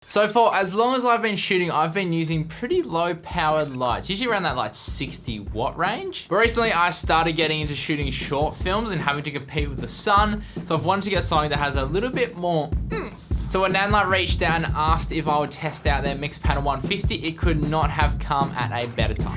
So for as long as I've been shooting, I've been using pretty low powered lights, usually around that like 60 watt range. But recently I started getting into shooting short films and having to compete with the sun. So I've wanted to get something that has a little bit more So when Nanlite reached out and asked if I would test out their Mixpanel 150, it could not have come at a better time.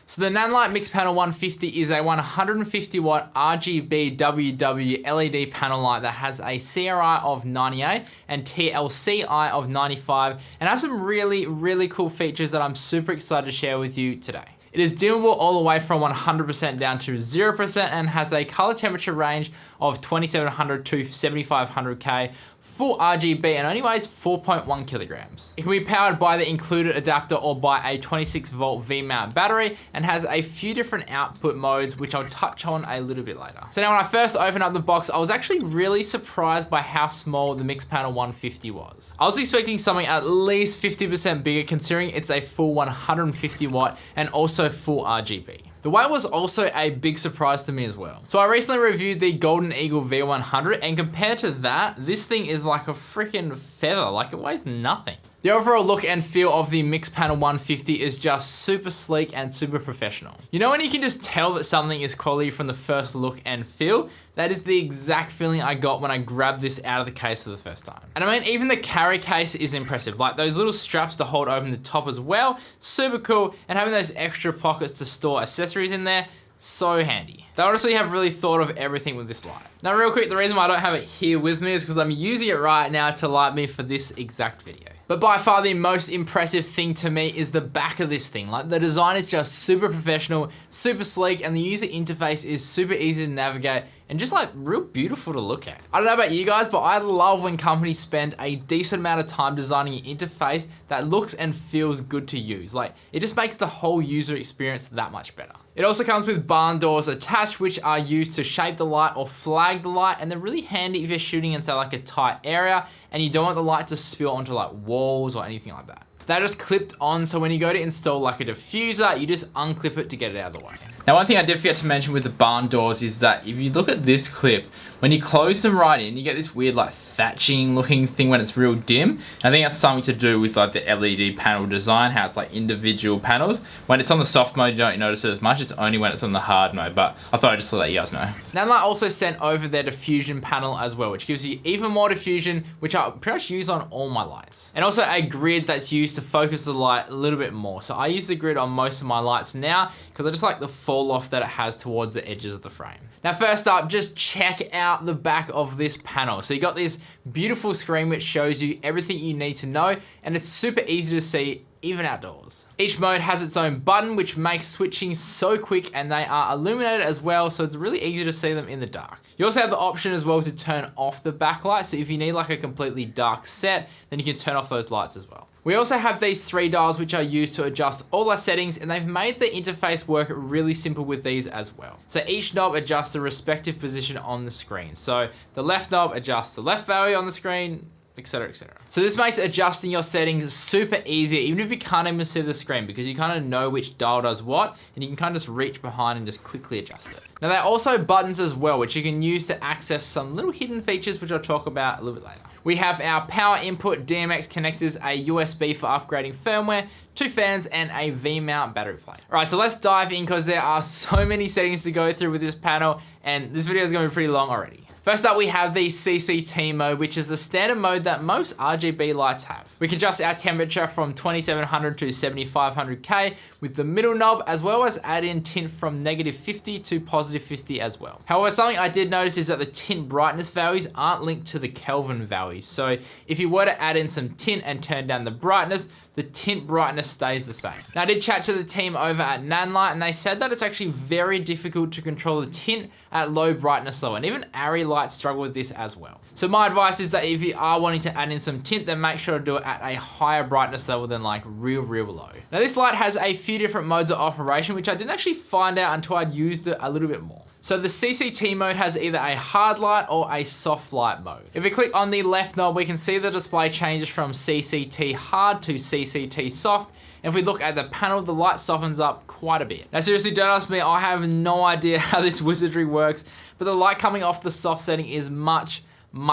So the Nanlite Mixpanel 150 is a 150 watt RGB WW LED panel light that has a CRI of 98 and TLCI of 95 and has some really cool features that I'm super excited to share with you today. It is dimmable all the way from 100% down to 0% and has a color temperature range of 2700 to 7500K, full RGB, and only weighs 4.1 kilograms. It can be powered by the included adapter or by a 26 volt V-mount battery and has a few different output modes, which I'll touch on a little bit later. So now when I first opened up the box, I was actually really surprised by how small the Mixpanel 150 was. I was expecting something at least 50% bigger considering it's a full 150 watt and also full RGB. The weight was also a big surprise to me as well. So I recently reviewed the Golden Eagle V100 and compared to that, this thing is like a freaking feather, like it weighs nothing. The overall look and feel of the Mixpanel 150 is just super sleek and super professional. You know when you can just tell that something is quality from the first look and feel? That is the exact feeling I got when I grabbed this out of the case for the first time. And I mean, even the carry case is impressive. Like those little straps to hold open the top as well, super cool. And having those extra pockets to store accessories in there, so handy. They honestly have really thought of everything with this light. Now real quick, the reason why I don't have it here with me is because I'm using it right now to light me for this exact video. But by far the most impressive thing to me is the back of this thing. Like the design is just super professional, super sleek, and the user interface is super easy to navigate and just like real beautiful to look at. I don't know about you guys, but I love when companies spend a decent amount of time designing an interface that looks and feels good to use. Like it just makes the whole user experience that much better. It also comes with barn doors attached, which are used to shape the light or flag the light, and they're really handy if you're shooting in say like a tight area and you don't want the light to spill onto like walls or anything like that. They're just clipped on, so when you go to install like a diffuser, you just unclip it to get it out of the way. Now one thing I did forget to mention with the barn doors is that if you look at this clip, when you close them right in, you get this weird like thatching looking thing when it's real dim. And I think that's something to do with like the LED panel design, how it's like individual panels. When it's on the soft mode, you don't notice it as much. It's only when it's on the hard mode, but I thought I'd just let you guys know. Nanlite also sent over their diffusion panel as well, which gives you even more diffusion, which I pretty much use on all my lights. And also a grid that's used to focus the light a little bit more. So I use the grid on most of my lights now because I just like the fall off that it has towards the edges of the frame. Now first up, just check out the back of this panel. So you got this beautiful screen which shows you everything you need to know, and it's super easy to see even outdoors. Each mode has its own button which makes switching so quick, and they are illuminated as well, so it's really easy to see them in the dark. You also have the option as well to turn off the backlight, so if you need like a completely dark set, then you can turn off those lights as well. We also have these 3 dials which are used to adjust all our settings, and they've made the interface work really simple with these as well. So each knob adjusts the respective position on the screen. So the left knob adjusts the left value on the screen, etc, etc. So this makes adjusting your settings super easy, even if you can't even see the screen, because you kind of know which dial does what, and you can kind of just reach behind and just quickly adjust it. Now there are also buttons as well, which you can use to access some little hidden features, which I'll talk about a little bit later. We have our power input DMX connectors, a USB for upgrading firmware, 2 fans, and a V-mount battery plate. All right, so let's dive in because there are so many settings to go through with this panel, and this video is going to be pretty long already. First up, we have the CCT mode, which is the standard mode that most RGB lights have. We can adjust our temperature from 2700 to 7500K with the middle knob, as well as add in tint from -50 to +50 as well. However, something I did notice is that the tint brightness values aren't linked to the Kelvin values. So if you were to add in some tint and turn down the brightness, the tint brightness stays the same. Now I did chat to the team over at Nanlite, and they said that it's actually very difficult to control the tint at low brightness level, and even ARRI lights struggle with this as well. So my advice is that if you are wanting to add in some tint, then make sure to do it at a higher brightness level than like real low. Now this light has a few different modes of operation, which I didn't actually find out until I'd used it a little bit more. So the CCT mode has either a hard light or a soft light mode. If we click on the left knob, we can see the display changes from CCT hard to CCT soft. If we look at the panel, the light softens up quite a bit. Now seriously, don't ask me, I have no idea how this wizardry works, but the light coming off the soft setting is much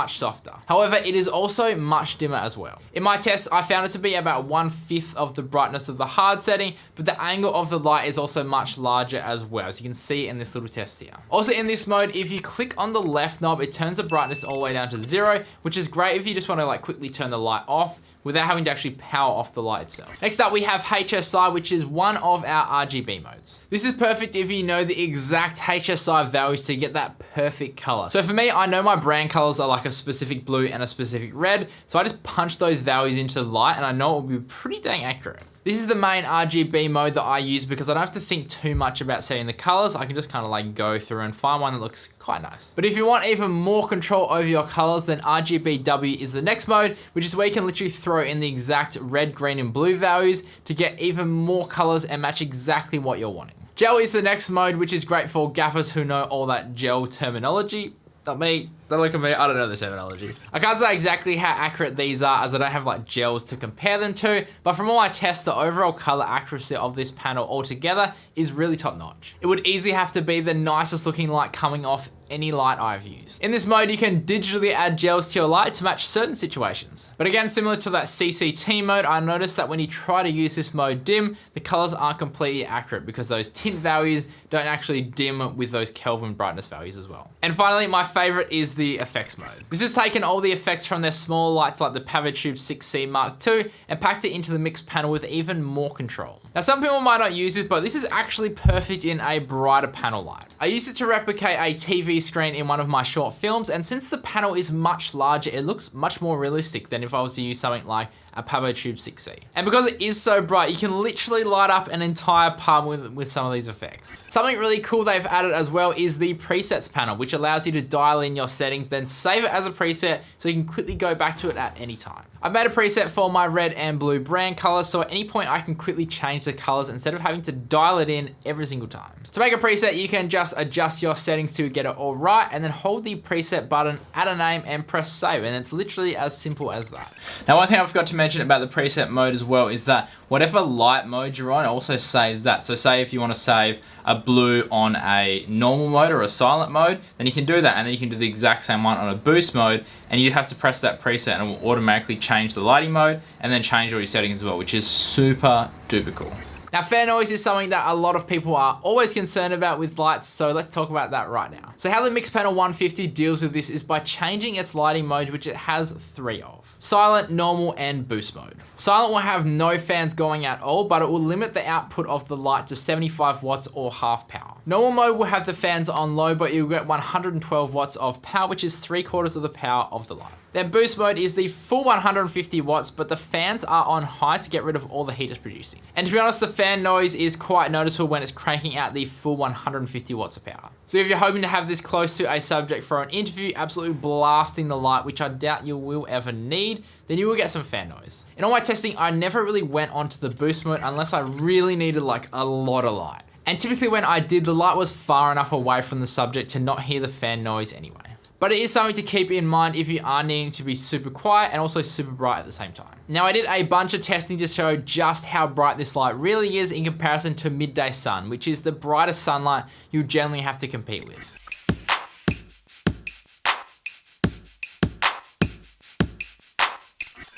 softer. However, it is also much dimmer as well. In my test, I found it to be about 1/5 of the brightness of the hard setting, but the angle of the light is also much larger as well, as you can see in this little test here. Also in this mode, if you click on the left knob, it turns the brightness all the way down to 0, which is great if you just want to like quickly turn the light off without having to actually power off the light itself. Next up, we have HSI, which is one of our RGB modes. This is perfect if you know the exact HSI values to get that perfect color. So for me, I know my brand colors are like a specific blue and a specific red, so I just punch those values into the light and I know it will be pretty dang accurate. This is the main RGB mode that I use because I don't have to think too much about setting the colors. I can just kind of like go through and find one that looks quite nice. But if you want even more control over your colors, then RGBW is the next mode, which is where you can literally throw in the exact red, green, and blue values to get even more colors and match exactly what you're wanting. Gel is the next mode, which is great for gaffers who know all that gel terminology. Not me, don't look at me, I don't know the terminology. I can't say exactly how accurate these are as I don't have like gels to compare them to, but from all my tests, the overall color accuracy of this panel altogether is really top notch. It would easily have to be the nicest looking light coming off any light I've used. In this mode, you can digitally add gels to your light to match certain situations. But again, similar to that CCT mode, I noticed that when you try to use this mode dim, the colors aren't completely accurate because those tint values don't actually dim with those Kelvin brightness values as well. And finally, my favorite is the effects mode. This has taken all the effects from their small lights like the PowerTube 6C Mark II and packed it into the mix panel with even more control. Now, some people might not use this, but this is actually perfect in a brighter panel light. I used it to replicate a TV screen in one of my short films, and since the panel is much larger, it looks much more realistic than if I was to use something like a PowerTube 6C. And because it is so bright, you can literally light up an entire apartment with some of these effects. Something really cool they've added as well is the presets panel, which allows you to dial in your settings, then save it as a preset so you can quickly go back to it at any time. I've made a preset for my red and blue brand colors, so at any point I can quickly change the colors instead of having to dial it in every single time. To make a preset, you can just adjust your settings to get it all right, and then hold the preset button, add a name, and press save, and it's literally as simple as that. Now, one thing I forgot to mention about the preset mode as well is that whatever light mode you're on, it also saves that. So say if you want to save a blue on a normal mode or a silent mode, then you can do that, and then you can do the exact same one on a boost mode, and you have to press that preset and it will automatically change the lighting mode and then change all your settings as well, which is super duper cool. Now, fan noise is something that a lot of people are always concerned about with lights, so let's talk about that right now. So how the Mixpanel 150 deals with this is by changing its lighting mode, which it has 3 of: silent, normal, and boost mode. Silent will have no fans going at all, but it will limit the output of the light to 75 watts or half power. Normal mode will have the fans on low, but you'll get 112 watts of power, which is 3/4 of the power of the light. Then boost mode is the full 150 watts, but the fans are on high to get rid of all the heat it's producing. And to be honest, the fan noise is quite noticeable when it's cranking out the full 150 watts of power. So if you're hoping to have this close to a subject for an interview, absolutely blasting the light, which I doubt you will ever need, then you will get some fan noise. In all my testing, I never really went onto the boost mode unless I really needed like a lot of light. And typically when I did, the light was far enough away from the subject to not hear the fan noise anyway. But it is something to keep in mind if you are needing to be super quiet and also super bright at the same time. Now, I did a bunch of testing to show just how bright this light really is in comparison to midday sun, which is the brightest sunlight you generally have to compete with.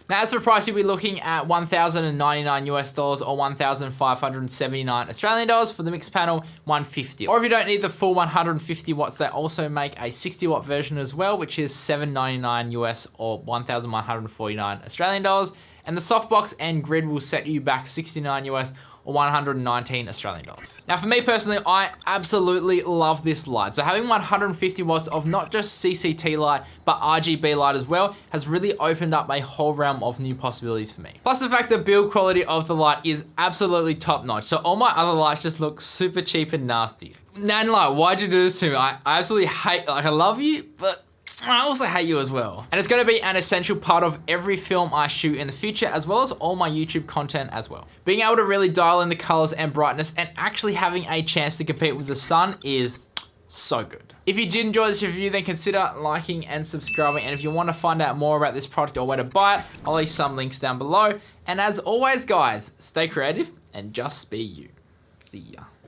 Now, as for price, you'll be looking at $1,099 US or 1,579 Australian dollars for the Mixpanel 150. Or if you don't need the full 150 watts, they also make a 60 watt version as well, which is $799 US or 1,149 Australian dollars. And the softbox and grid will set you back $69 US or 119 Australian dollars. Now, for me personally, I absolutely love this light. So having 150 watts of not just CCT light, but RGB light as well, has really opened up a whole realm of new possibilities for me. Plus the fact that build quality of the light is absolutely top notch. So all my other lights just look super cheap and nasty. Nanlite, why'd you do this to me? I absolutely hate, like, I love you, but I also hate you as well. And it's going to be an essential part of every film I shoot in the future, as well as all my YouTube content as well. Being able to really dial in the colors and brightness and actually having a chance to compete with the sun is So good. If you did enjoy this review, then consider liking and subscribing. And if you want to find out more about this product or where to buy it, I'll leave some links down below. And as always, guys, stay creative and just be you. See ya.